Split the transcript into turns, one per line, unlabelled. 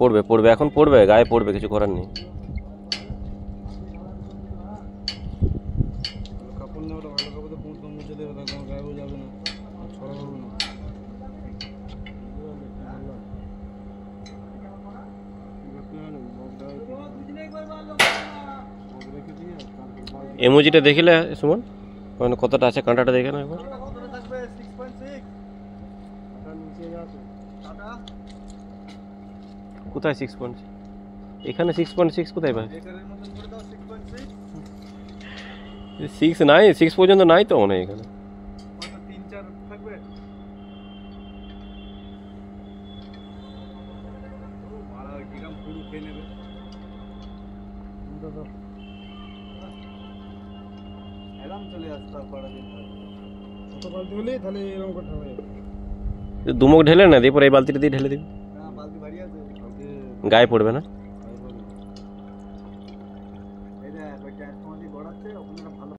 পড়বে পড়বে এখন পড়বে, গায়ে পড়বে, কিছু করার নেই। এমোজিটা দেখিলে সুমন মানে কতটা আছে, কাঁটাটা দেখে না একবার। কোথায় 6.6? এখানে 6.6 কোথায় পাই? 6 নাই, 6 পর্যন্ত নাই তো মনে হয় এখানে। দুমুখ ঢেলে না দিয়ে পরে এই বালতিটা দিয়ে ঢেলে দিবি, গায়ে পড়বে না।